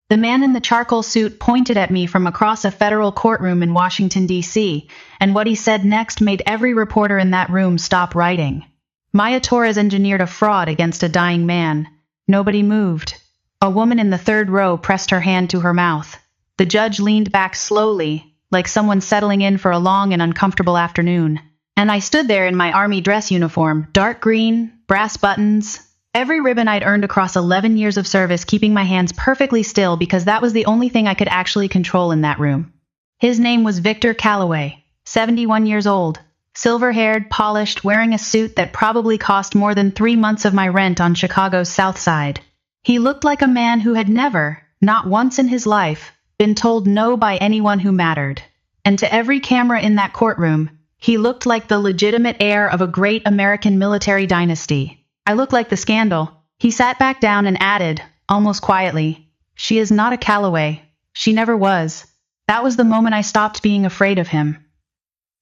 The man in the charcoal suit pointed at me from across a federal courtroom in Washington, D.C., and what he said next made every reporter in that room stop writing. Maya Torres engineered a fraud against a dying man. Nobody moved. A woman in the third row pressed her hand to her mouth. The judge leaned back slowly, like someone settling in for a long and uncomfortable afternoon. And I stood there in my army dress uniform, dark green, brass buttons, every ribbon I'd earned across 11 years of service, keeping my hands perfectly still because that was the only thing I could actually control in that room. His name was Victor Calloway, 71 years old, silver-haired, polished, wearing a suit that probably cost more than 3 months of my rent on Chicago's South Side. He looked like a man who had never, not once in his life, been told no by anyone who mattered. And to every camera in that courtroom, he looked like the legitimate heir of a great American military dynasty. I looked like the scandal. He sat back down and added, almost quietly, "She is not a Calloway. She never was." That was the moment I stopped being afraid of him.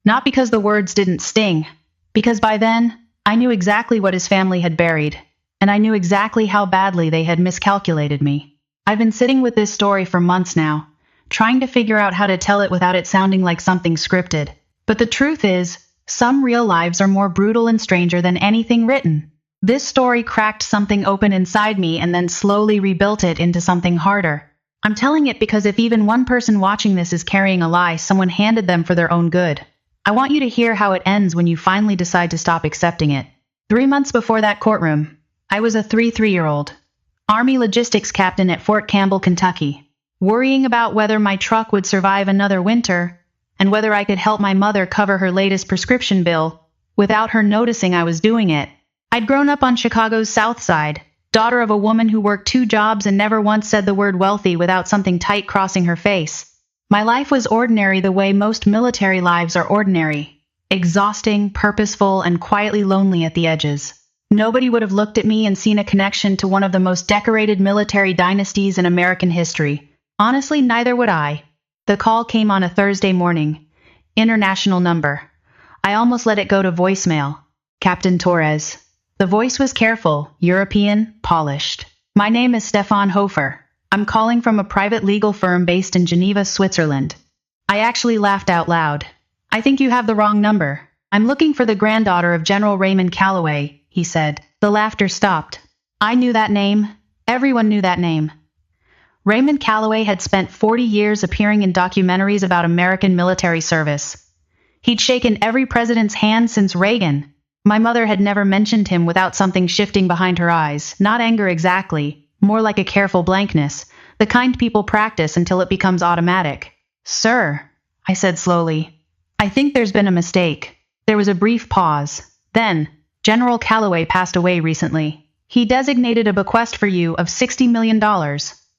Not because the words didn't sting, because by then, I knew exactly what his family had buried, and I knew exactly how badly they had miscalculated me. I've been sitting with this story for months now, trying to figure out how to tell it without it sounding like something scripted. But the truth is, some real lives are more brutal and stranger than anything written. This story cracked something open inside me and then slowly rebuilt it into something harder. I'm telling it because if even one person watching this is carrying a lie someone handed them for their own good, I want you to hear how it ends when you finally decide to stop accepting it. 3 months before that courtroom, I was a 3-3-year-old, Army logistics captain at Fort Campbell, Kentucky, worrying about whether my truck would survive another winter and whether I could help my mother cover her latest prescription bill without her noticing I was doing it. I'd grown up on Chicago's South Side, daughter of a woman who worked 2 jobs and never once said the word wealthy without something tight crossing her face. My life was ordinary the way most military lives are ordinary, exhausting, purposeful, and quietly lonely at the edges. Nobody would have looked at me and seen a connection to one of the most decorated military dynasties in American history. Honestly, neither would I. The call came on a Thursday morning. International number. I almost let it go to voicemail. Captain Torres. The voice was careful, European, polished. "My name is Stefan Hofer. I'm calling from a private legal firm based in Geneva, Switzerland." I actually laughed out loud. "I think you have the wrong number. I'm looking for the granddaughter of General Raymond Calloway," he said. The laughter stopped. I knew that name. Everyone knew that name. Raymond Calloway had spent 40 years appearing in documentaries about American military service. He'd shaken every president's hand since Reagan. My mother had never mentioned him without something shifting behind her eyes, not anger exactly, more like a careful blankness, the kind people practice until it becomes automatic. "Sir," I said slowly, "I think there's been a mistake." There was a brief pause. Then, "General Calloway passed away recently. He designated a bequest for you of $60 million.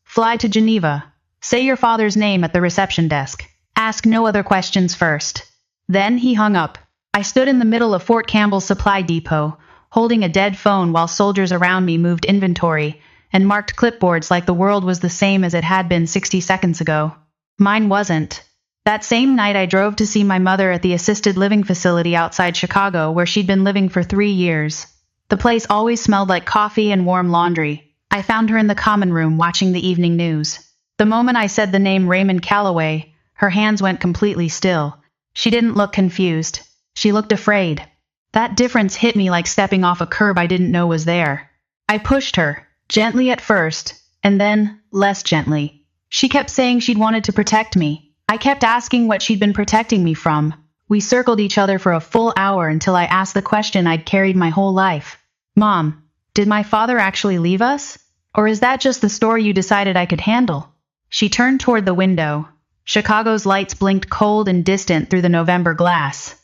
Fly to Geneva. Say your father's name at the reception desk. Ask no other questions first." Then he hung up. I stood in the middle of Fort Campbell's supply depot, holding a dead phone while soldiers around me moved inventory and marked clipboards like the world was the same as it had been 60 seconds ago. Mine wasn't. That same night I drove to see my mother at the assisted living facility outside Chicago where she'd been living for 3 years. The place always smelled like coffee and warm laundry. I found her in the common room watching the evening news. The moment I said the name Raymond Calloway, her hands went completely still. She didn't look confused. She looked afraid. That difference hit me like stepping off a curb I didn't know was there. I pushed her, gently at first, and then less gently. She kept saying she'd wanted to protect me. I kept asking what she'd been protecting me from. We circled each other for a full hour until I asked the question I'd carried my whole life. "Mom, did my father actually leave us? Or is that just the story you decided I could handle?" She turned toward the window. Chicago's lights blinked cold and distant through the November glass.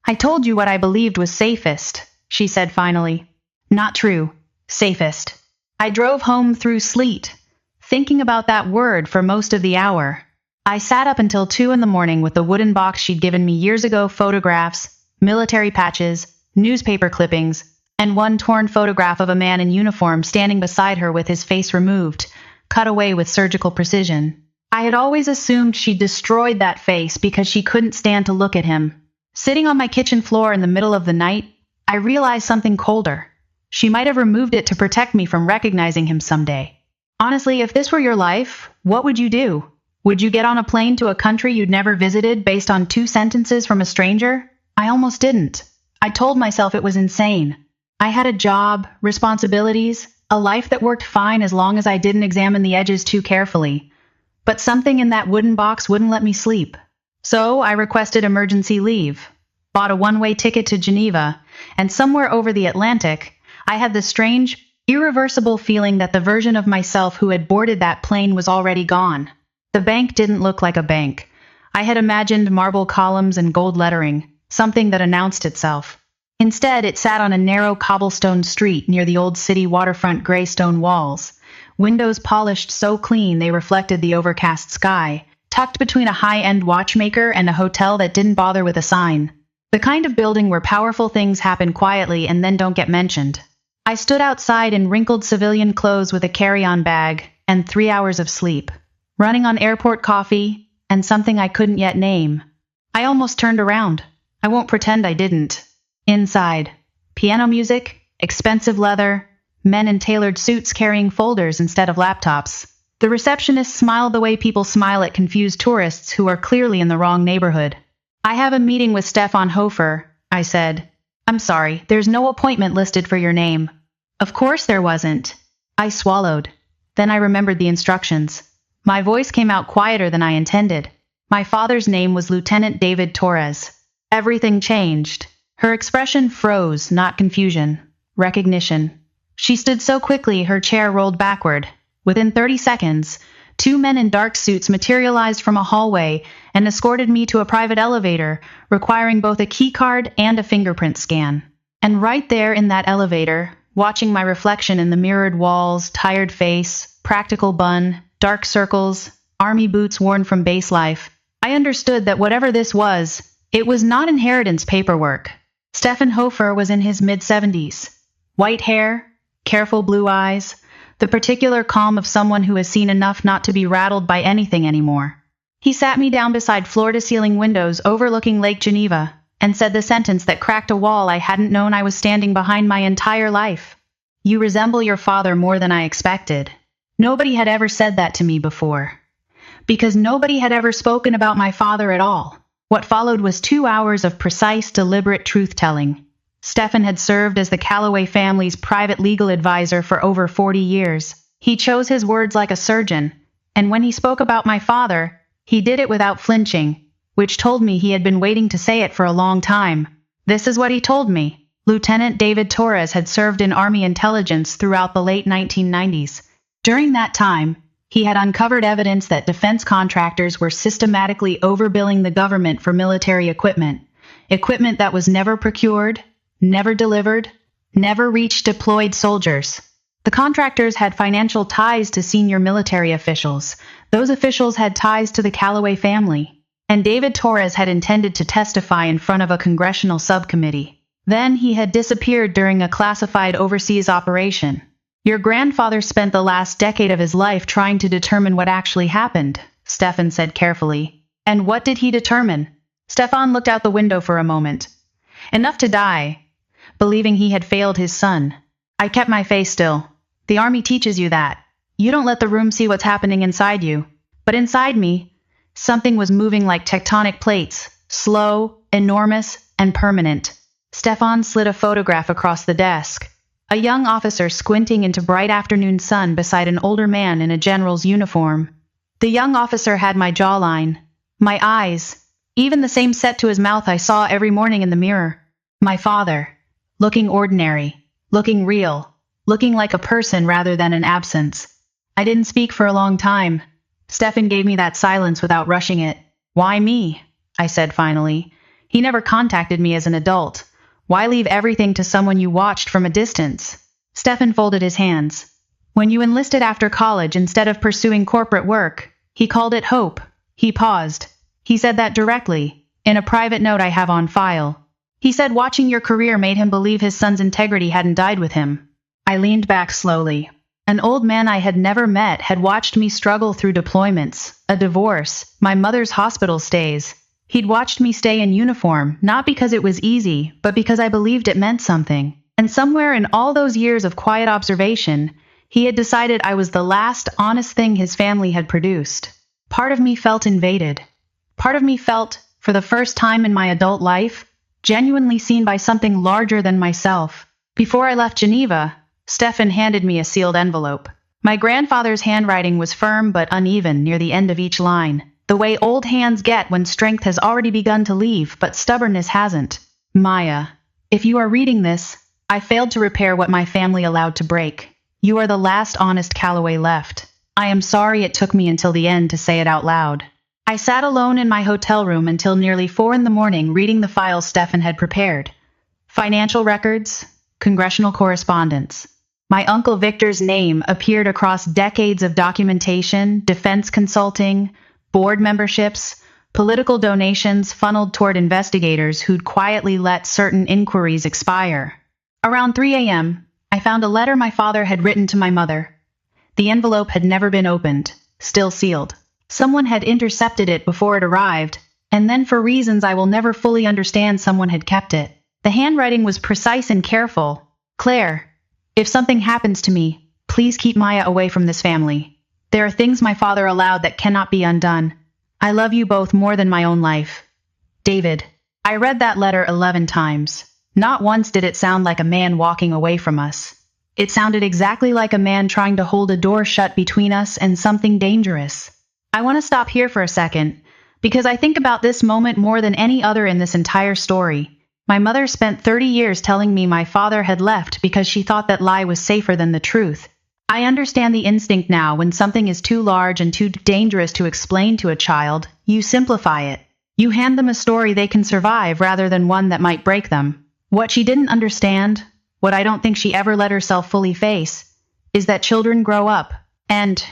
"I told you what I believed was safest," she said finally. "Not true. Safest." I drove home through sleet, thinking about that word for most of the hour. I sat up until 2 in the morning with the wooden box she'd given me years ago, photographs, military patches, newspaper clippings, and one torn photograph of a man in uniform standing beside her with his face removed, cut away with surgical precision. I had always assumed she'd destroyed that face because she couldn't stand to look at him. Sitting on my kitchen floor in the middle of the night, I realized something colder. She might have removed it to protect me from recognizing him someday. Honestly, if this were your life, what would you do? Would you get on a plane to a country you'd never visited based on 2 sentences from a stranger? I almost didn't. I told myself it was insane. I had a job, responsibilities, a life that worked fine as long as I didn't examine the edges too carefully. But something in that wooden box wouldn't let me sleep. So I requested emergency leave, bought a one-way ticket to Geneva, and somewhere over the Atlantic, I had the strange, irreversible feeling that the version of myself who had boarded that plane was already gone. The bank didn't look like a bank. I had imagined marble columns and gold lettering, something that announced itself. Instead, it sat on a narrow cobblestone street near the old city waterfront gray stone walls, windows polished so clean they reflected the overcast sky, tucked between a high-end watchmaker and a hotel that didn't bother with a sign. The kind of building where powerful things happen quietly and then don't get mentioned. I stood outside in wrinkled civilian clothes with a carry-on bag and 3 hours of sleep, running on airport coffee and something I couldn't yet name. I almost turned around. I won't pretend I didn't. Inside, piano music, expensive leather, men in tailored suits carrying folders instead of laptops. The receptionist smiled the way people smile at confused tourists who are clearly in the wrong neighborhood. I have a meeting with Stefan Hofer, I said. I'm sorry, there's no appointment listed for your name. Of course there wasn't. I swallowed. Then I remembered the instructions. My voice came out quieter than I intended. My father's name was Lieutenant David Torres. Everything changed. Her expression froze, not confusion. Recognition. She stood so quickly her chair rolled backward. Within 30 seconds, 2 men in dark suits materialized from a hallway and escorted me to a private elevator, requiring both a keycard and a fingerprint scan. And right there in that elevator, watching my reflection in the mirrored walls, tired face, practical bun, dark circles, army boots worn from base life, I understood that whatever this was, it was not inheritance paperwork. Stefan Hofer was in his mid-70s. White hair, careful blue eyes, the particular calm of someone who has seen enough not to be rattled by anything anymore. He sat me down beside floor-to-ceiling windows overlooking Lake Geneva and said the sentence that cracked a wall I hadn't known I was standing behind my entire life. You resemble your father more than I expected. Nobody had ever said that to me before. Because nobody had ever spoken about my father at all. What followed was 2 hours of precise, deliberate truth-telling. Stefan had served as the Calloway family's private legal advisor for over 40 years. He chose his words like a surgeon, and when he spoke about my father, he did it without flinching, which told me he had been waiting to say it for a long time. This is what he told me. Lieutenant David Torres had served in Army intelligence throughout the late 1990s. During that time, he had uncovered evidence that defense contractors were systematically overbilling the government for military equipment that was never procured, never delivered, never reached deployed soldiers. The contractors had financial ties to senior military officials. Those officials had ties to the Calloway family. And David Torres had intended to testify in front of a congressional subcommittee. Then he had disappeared during a classified overseas operation. Your grandfather spent the last decade of his life trying to determine what actually happened, Stefan said carefully. And what did he determine? Stefan looked out the window for a moment. Enough to die, believing he had failed his son. I kept my face still. The army teaches you that. You don't let the room see what's happening inside you. But inside me, something was moving like tectonic plates, slow, enormous, and permanent. Stefan slid a photograph across the desk. A young officer squinting into bright afternoon sun beside an older man in a general's uniform. The young officer had my jawline, my eyes, even the same set to his mouth I saw every morning in the mirror. My father. Looking ordinary, looking real, looking like a person rather than an absence. I didn't speak for a long time. Stefan gave me that silence without rushing it. Why me? I said finally. He never contacted me as an adult. Why leave everything to someone you watched from a distance? Stefan folded his hands. When you enlisted after college instead of pursuing corporate work, he called it hope. He paused. He said that directly, in a private note I have on file. He said watching your career made him believe his son's integrity hadn't died with him. I leaned back slowly. An old man I had never met had watched me struggle through deployments, a divorce, my mother's hospital stays. He'd watched me stay in uniform, not because it was easy, but because I believed it meant something. And somewhere in all those years of quiet observation, He had decided I was the last honest thing his family had produced. Part of me felt invaded. Part of me felt, for the first time in my adult life, genuinely seen by something larger than myself. Before I left Geneva, Stefan handed me a sealed envelope. My grandfather's handwriting was firm but uneven near the end of each line, the way old hands get when strength has already begun to leave but stubbornness hasn't. Maya, if you are reading this, I failed to repair what my family allowed to break. You are the last honest Calloway left. I am sorry it took me until the end to say it out loud. I sat alone in my hotel room until nearly 4 a.m. reading the files Stefan had prepared. Financial records, congressional correspondence. My Uncle Victor's name appeared across decades of documentation, defense consulting, board memberships, political donations funneled toward investigators who'd quietly let certain inquiries expire. Around 3 a.m., I found a letter my father had written to my mother. The envelope had never been opened, still sealed. Someone had intercepted it before it arrived, and then for reasons I will never fully understand someone had kept it. The handwriting was precise and careful. Claire, if something happens to me, please keep Maya away from this family. There are things my father allowed that cannot be undone. I love you both more than my own life. David. I read that letter 11 times. Not once did it sound like a man walking away from us. It sounded exactly like a man trying to hold a door shut between us and something dangerous. I want to stop here for a second, because I think about this moment more than any other in this entire story. My mother spent 30 years telling me my father had left because she thought that lie was safer than the truth. I understand the instinct now. When something is too large and too dangerous to explain to a child, you simplify it. You hand them a story they can survive rather than one that might break them. What she didn't understand, what I don't think she ever let herself fully face, is that children grow up, and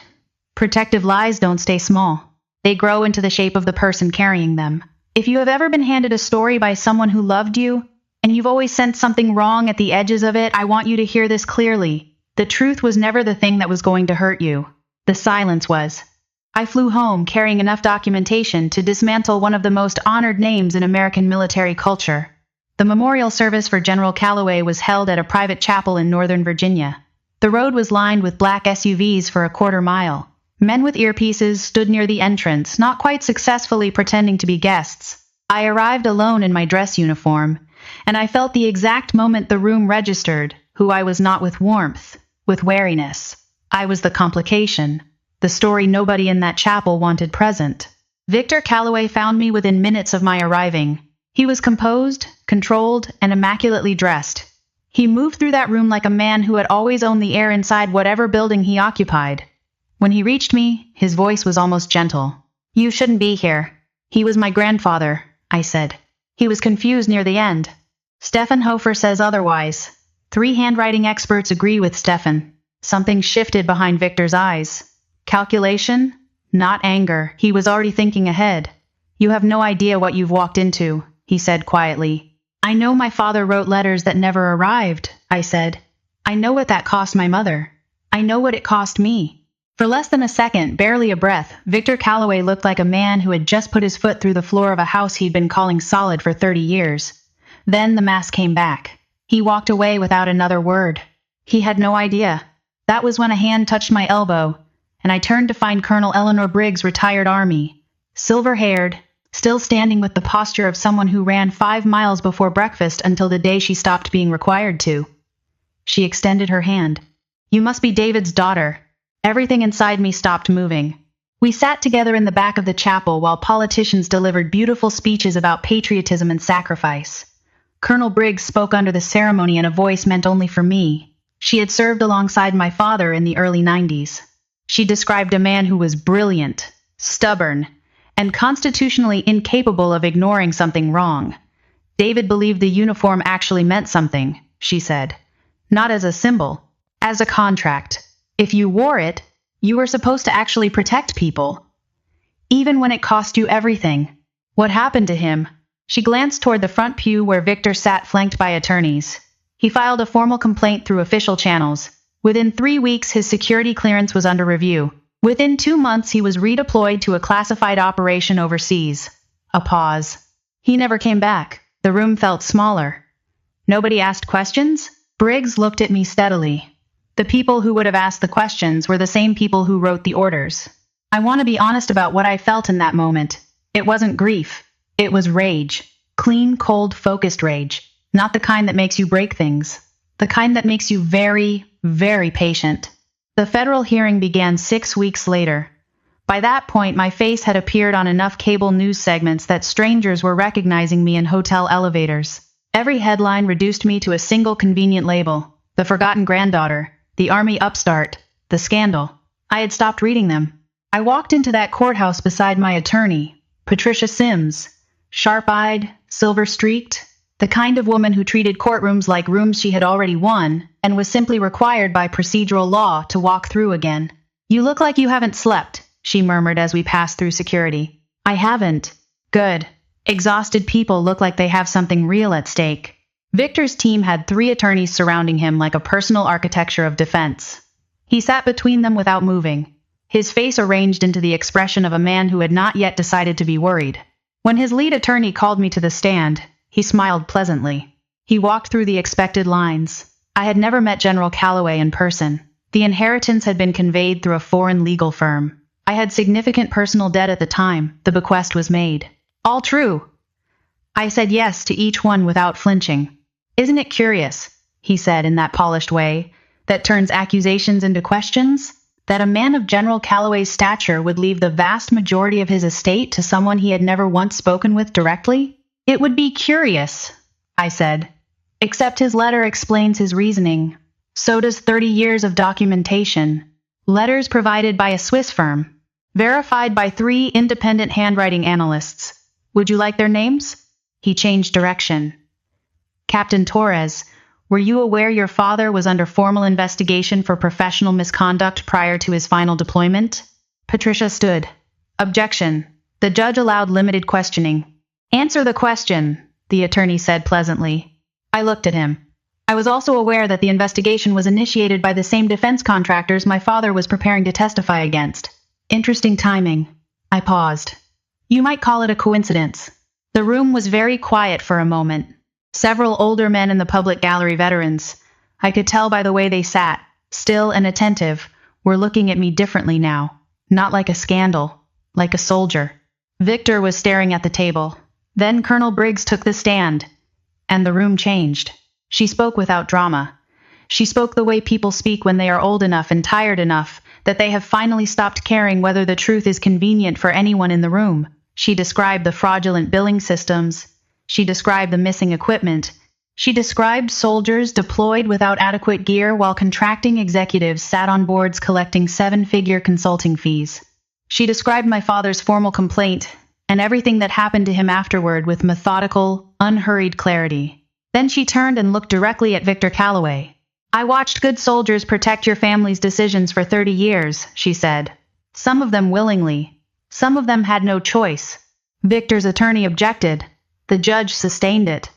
protective lies don't stay small. They grow into the shape of the person carrying them. If you have ever been handed a story by someone who loved you, and you've always sensed something wrong at the edges of it, I want you to hear this clearly. The truth was never the thing that was going to hurt you. The silence was. I flew home carrying enough documentation to dismantle one of the most honored names in American military culture. The memorial service for General Calloway was held at a private chapel in Northern Virginia. The road was lined with black SUVs for a quarter mile. Men with earpieces stood near the entrance, not quite successfully pretending to be guests. I arrived alone in my dress uniform, and I felt the exact moment the room registered who I was not with warmth, with wariness. I was the complication, the story nobody in that chapel wanted present. Victor Calloway found me within minutes of my arriving. He was composed, controlled, and immaculately dressed. He moved through that room like a man who had always owned the air inside whatever building he occupied. When he reached me, his voice was almost gentle. "You shouldn't be here." "He was my grandfather," I said. He was confused near the end. "Stefan Hofer says otherwise." 3 handwriting experts agree with Stefan. Something shifted behind Victor's eyes. Calculation? Not anger. He was already thinking ahead. "You have no idea what you've walked into," he said quietly. "I know my father wrote letters that never arrived," I said. "I know what that cost my mother. I know what it cost me." For less than a second, barely a breath, Victor Calloway looked like a man who had just put his foot through the floor of a house he'd been calling solid for 30 years. Then the mask came back. He walked away without another word. He had no idea. That was when a hand touched my elbow, and I turned to find Colonel Eleanor Briggs, retired Army. Silver-haired, still standing with the posture of someone who ran 5 miles before breakfast until the day she stopped being required to. She extended her hand. "You must be David's daughter." Everything inside me stopped moving. We sat together in the back of the chapel while politicians delivered beautiful speeches about patriotism and sacrifice. Colonel Briggs spoke under the ceremony in a voice meant only for me. She had served alongside my father in the early 90s. She described a man who was brilliant, stubborn, and constitutionally incapable of ignoring something wrong. David believed the uniform actually meant something, she said. Not as a symbol, as a contract. If you wore it, you were supposed to actually protect people. Even when it cost you everything. What happened to him? She glanced toward the front pew where Victor sat flanked by attorneys. He filed a formal complaint through official channels. Within 3 weeks, his security clearance was under review. Within 2 months, he was redeployed to a classified operation overseas. A pause. He never came back. The room felt smaller. Nobody asked questions? Briggs looked at me steadily. The people who would have asked the questions were the same people who wrote the orders. I want to be honest about what I felt in that moment. It wasn't grief. It was rage. Clean, cold, focused rage. Not the kind that makes you break things. The kind that makes you very, very patient. The federal hearing began 6 weeks later. By that point, my face had appeared on enough cable news segments that strangers were recognizing me in hotel elevators. Every headline reduced me to a single convenient label: the forgotten granddaughter, the army upstart, the scandal. I had stopped reading them. I walked into that courthouse beside my attorney, Patricia Sims, sharp-eyed, silver-streaked, the kind of woman who treated courtrooms like rooms she had already won and was simply required by procedural law to walk through again. "You look like you haven't slept," she murmured as we passed through security. "I haven't." "Good." Exhausted people look like they have something real at stake. Victor's team had 3 attorneys surrounding him like a personal architecture of defense. He sat between them without moving, his face arranged into the expression of a man who had not yet decided to be worried. When his lead attorney called me to the stand, he smiled pleasantly. He walked through the expected lines. I had never met General Calloway in person. The inheritance had been conveyed through a foreign legal firm. I had significant personal debt at the time the bequest was made. All true. I said yes to each one without flinching. "Isn't it curious," he said in that polished way, that turns accusations into questions, that a man of General Calloway's stature would leave the vast majority of his estate to someone he had never once spoken with directly? "It would be curious," I said. "Except his letter explains his reasoning. So does 30 years of documentation. Letters provided by a Swiss firm, verified by 3 independent handwriting analysts. Would you like their names?" He changed direction. "Captain Torres, were you aware your father was under formal investigation for professional misconduct prior to his final deployment?" Patricia stood. "Objection." The judge allowed limited questioning. "Answer the question," the attorney said pleasantly. I looked at him. I was also aware that the investigation was initiated by the same defense contractors my father was preparing to testify against. Interesting timing. I paused. You might call it a coincidence. The room was very quiet for a moment. Several older men in the public gallery, veterans, I could tell by the way they sat, still and attentive, were looking at me differently now. Not like a scandal, like a soldier. Victor was staring at the table. Then Colonel Briggs took the stand, and the room changed. She spoke without drama. She spoke the way people speak when they are old enough and tired enough that they have finally stopped caring whether the truth is convenient for anyone in the room. She described the fraudulent billing systems. She described the missing equipment. She described soldiers deployed without adequate gear while contracting executives sat on boards collecting 7-figure consulting fees. She described my father's formal complaint and everything that happened to him afterward with methodical, unhurried clarity. Then she turned and looked directly at Victor Calloway. "I watched good soldiers protect your family's decisions for 30 years, she said. "Some of them willingly. Some of them had no choice." Victor's attorney objected. The judge sustained it.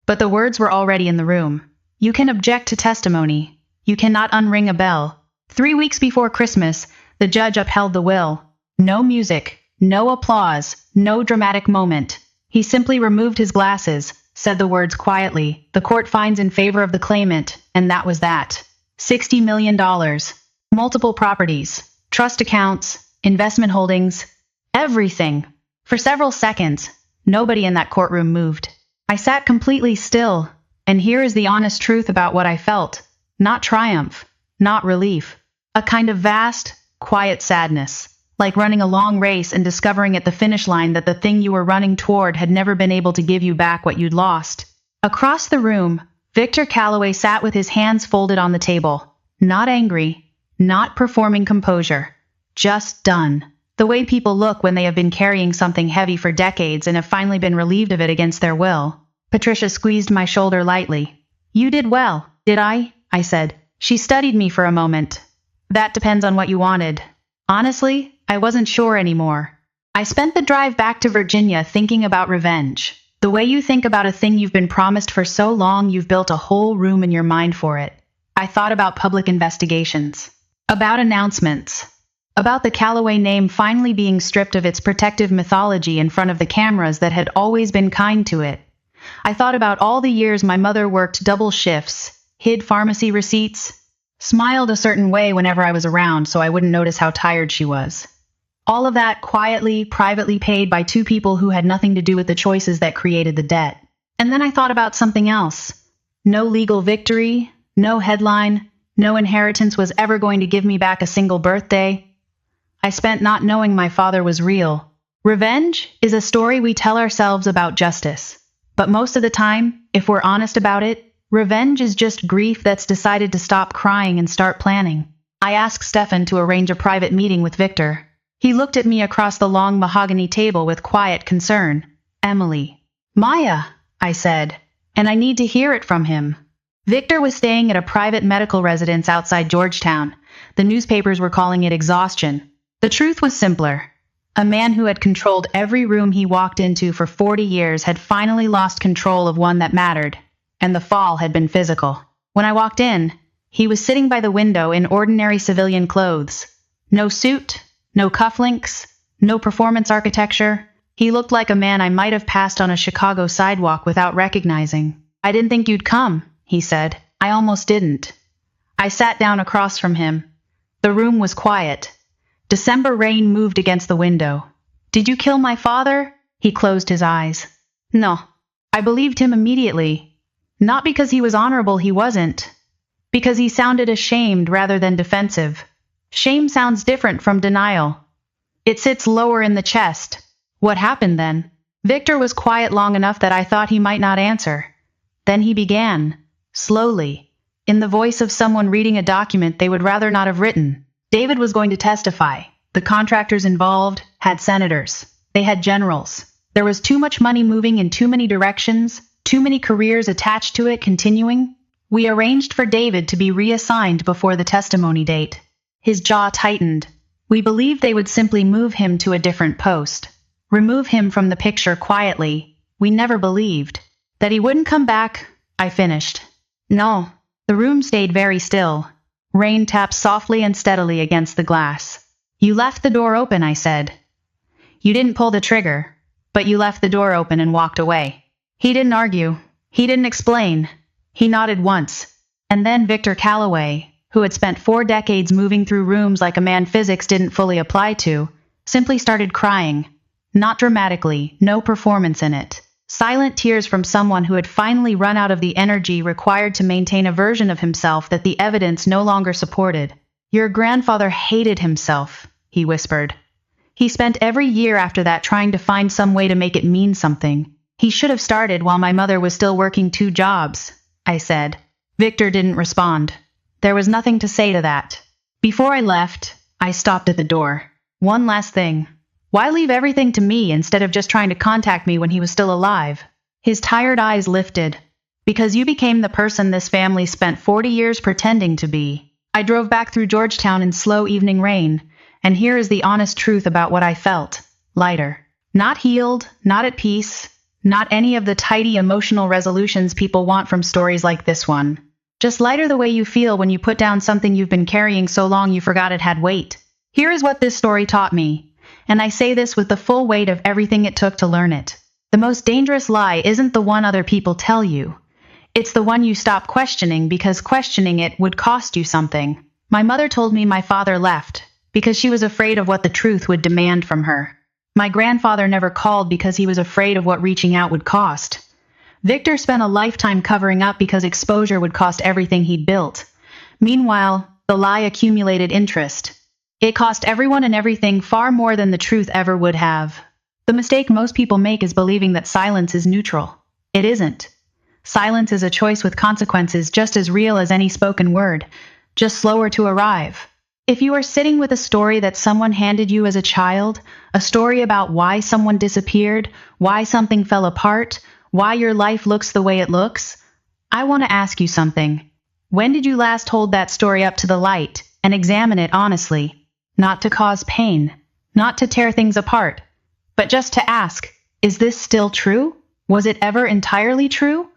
But the words were already in the room. "You can object to testimony. You cannot unring a bell." 3 weeks before Christmas, the judge upheld the will. No music, no applause, no dramatic moment. He simply removed his glasses, said the words quietly. "The court finds in favor of the claimant," and that was that. $60 million. Multiple properties. Trust accounts. Investment holdings. Everything. For several seconds, nobody in that courtroom moved. I sat completely still, and here is the honest truth about what I felt. Not triumph. Not relief. A kind of vast, quiet sadness. Like running a long race and discovering at the finish line that the thing you were running toward had never been able to give you back what you'd lost. Across the room, Victor Calloway sat with his hands folded on the table. Not angry, not performing composure. Just done. The way people look when they have been carrying something heavy for decades and have finally been relieved of it against their will. Patricia squeezed my shoulder lightly. "You did well, did I?" I said. She studied me for a moment. "That depends on what you wanted." Honestly, I wasn't sure anymore. I spent the drive back to Virginia thinking about revenge. The way you think about a thing you've been promised for so long you've built a whole room in your mind for it. I thought about public investigations. About announcements. About the Calloway name finally being stripped of its protective mythology in front of the cameras that had always been kind to it. I thought about all the years my mother worked double shifts, hid pharmacy receipts, smiled a certain way whenever I was around so I wouldn't notice how tired she was. All of that quietly, privately paid by two people who had nothing to do with the choices that created the debt. And then I thought about something else. No legal victory, no headline, no inheritance was ever going to give me back a single birthday. I spent not knowing my father was real. Revenge is a story we tell ourselves about justice. But most of the time, if we're honest about it, revenge is just grief that's decided to stop crying and start planning. I asked Stefan to arrange a private meeting with Victor. He looked at me across the long mahogany table with quiet concern. Emily. Maya, I said, and I need to hear it from him. Victor was staying at a private medical residence outside Georgetown. The newspapers were calling it exhaustion. The truth was simpler. A man who had controlled every room he walked into for 40 years had finally lost control of one that mattered, and the fall had been physical. When I walked in, he was sitting by the window in ordinary civilian clothes. No suit, no cufflinks, no performance architecture. He looked like a man I might have passed on a Chicago sidewalk without recognizing. I didn't think you'd come, he said. I almost didn't. I sat down across from him. The room was quiet. December rain moved against the window. Did you kill my father? He closed his eyes. No. I believed him immediately. Not because he was honorable, he wasn't. Because he sounded ashamed rather than defensive. Shame sounds different from denial. It sits lower in the chest. What happened then? Victor was quiet long enough that I thought he might not answer. Then he began, slowly, in the voice of someone reading a document they would rather not have written. David was going to testify. The contractors involved had senators. They had generals. There was too much money moving in too many directions, too many careers attached to it continuing. We arranged for David to be reassigned before the testimony date. His jaw tightened. We believed they would simply move him to a different post. Remove him from the picture quietly. We never believed that he wouldn't come back. I finished. No. The room stayed very still. Rain tapped softly and steadily against the glass. You left the door open, I said. You didn't pull the trigger, but you left the door open and walked away. He didn't argue. He didn't explain. He nodded once. And then Victor Calloway, who had spent 4 decades moving through rooms like a man physics didn't fully apply to, simply started crying. Not dramatically, no performance in it. Silent tears from someone who had finally run out of the energy required to maintain a version of himself that the evidence no longer supported. Your grandfather hated himself, he whispered. He spent every year after that trying to find some way to make it mean something. He should have started while my mother was still working 2 jobs, I said. Victor didn't respond. There was nothing to say to that. Before I left, I stopped at the door. One last thing. Why leave everything to me instead of just trying to contact me when he was still alive? His tired eyes lifted. Because you became the person this family spent 40 years pretending to be. I drove back through Georgetown in slow evening rain, and here is the honest truth about what I felt. Lighter. Not healed, not at peace, not any of the tidy emotional resolutions people want from stories like this one. Just lighter the way you feel when you put down something you've been carrying so long you forgot it had weight. Here is what this story taught me. And I say this with the full weight of everything it took to learn it. The most dangerous lie isn't the one other people tell you. It's the one you stop questioning because questioning it would cost you something. My mother told me my father left because she was afraid of what the truth would demand from her. My grandfather never called because he was afraid of what reaching out would cost. Victor spent a lifetime covering up because exposure would cost everything he'd built. Meanwhile, the lie accumulated interest. It cost everyone and everything far more than the truth ever would have. The mistake most people make is believing that silence is neutral. It isn't. Silence is a choice with consequences just as real as any spoken word, just slower to arrive. If you are sitting with a story that someone handed you as a child, a story about why someone disappeared, why something fell apart, why your life looks the way it looks, I want to ask you something. When did you last hold that story up to the light and examine it honestly? Not to cause pain, not to tear things apart, but just to ask, is this still true? Was it ever entirely true?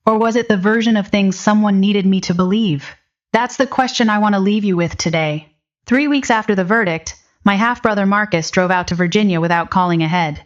Or was it the version of things someone needed me to believe? That's the question I want to leave you with today. 3 weeks after the verdict, my half-brother Marcus drove out to Virginia without calling ahead.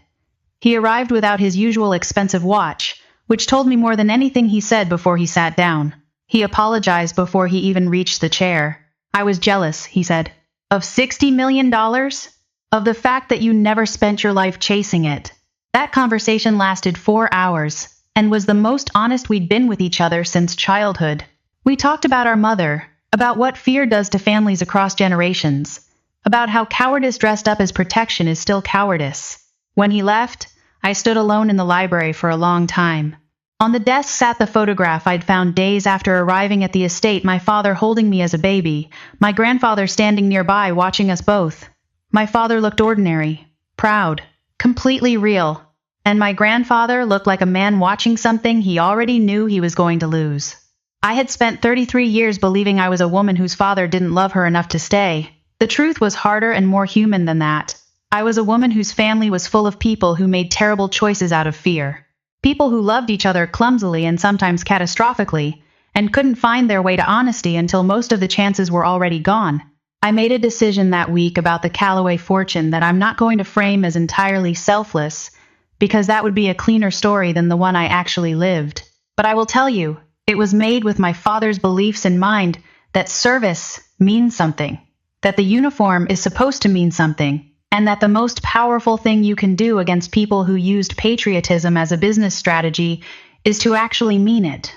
He arrived without his usual expensive watch, which told me more than anything he said before he sat down. He apologized before he even reached the chair. I was jealous, he said. Of $60 million? Of the fact that you never spent your life chasing it. That conversation lasted 4 hours, and was the most honest we'd been with each other since childhood. We talked about our mother, about what fear does to families across generations, about how cowardice dressed up as protection is still cowardice. When he left, I stood alone in the library for a long time. On the desk sat the photograph I'd found days after arriving at the estate, my father holding me as a baby, my grandfather standing nearby watching us both. My father looked ordinary, proud, completely real, and my grandfather looked like a man watching something he already knew he was going to lose. I had spent 33 years believing I was a woman whose father didn't love her enough to stay. The truth was harder and more human than that. I was a woman whose family was full of people who made terrible choices out of fear. People who loved each other clumsily and sometimes catastrophically, and couldn't find their way to honesty until most of the chances were already gone. I made a decision that week about the Calloway fortune that I'm not going to frame as entirely selfless, because that would be a cleaner story than the one I actually lived. But I will tell you, it was made with my father's beliefs in mind, that service means something, that the uniform is supposed to mean something, and that the most powerful thing you can do against people who used patriotism as a business strategy is to actually mean it.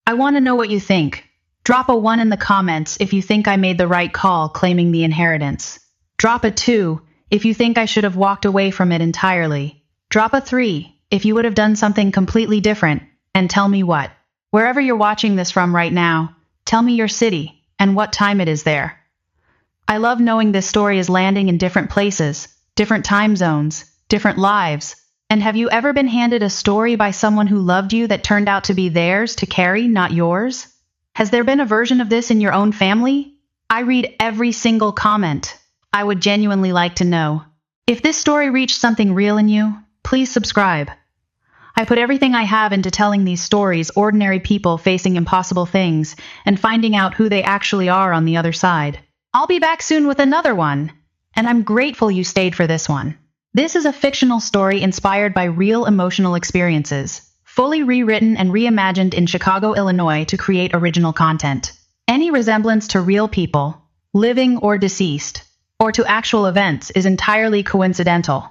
I want to know what you think. Drop a 1 in the comments if you think I made the right call claiming the inheritance. Drop a 2 if you think I should have walked away from it entirely. Drop a 3 if you would have done something completely different, and tell me what. Wherever you're watching this from right now, tell me your city and what time it is there. I love knowing this story is landing in different places, different time zones, different lives. And have you ever been handed a story by someone who loved you that turned out to be theirs to carry, not yours? Has there been a version of this in your own family? I read every single comment. I would genuinely like to know. If this story reached something real in you, please subscribe. I put everything I have into telling these stories, ordinary people facing impossible things, and finding out who they actually are on the other side. I'll be back soon with another one, and I'm grateful you stayed for this one. This is a fictional story inspired by real emotional experiences, fully rewritten and reimagined in Chicago, Illinois to create original content. Any resemblance to real people, living or deceased, or to actual events is entirely coincidental.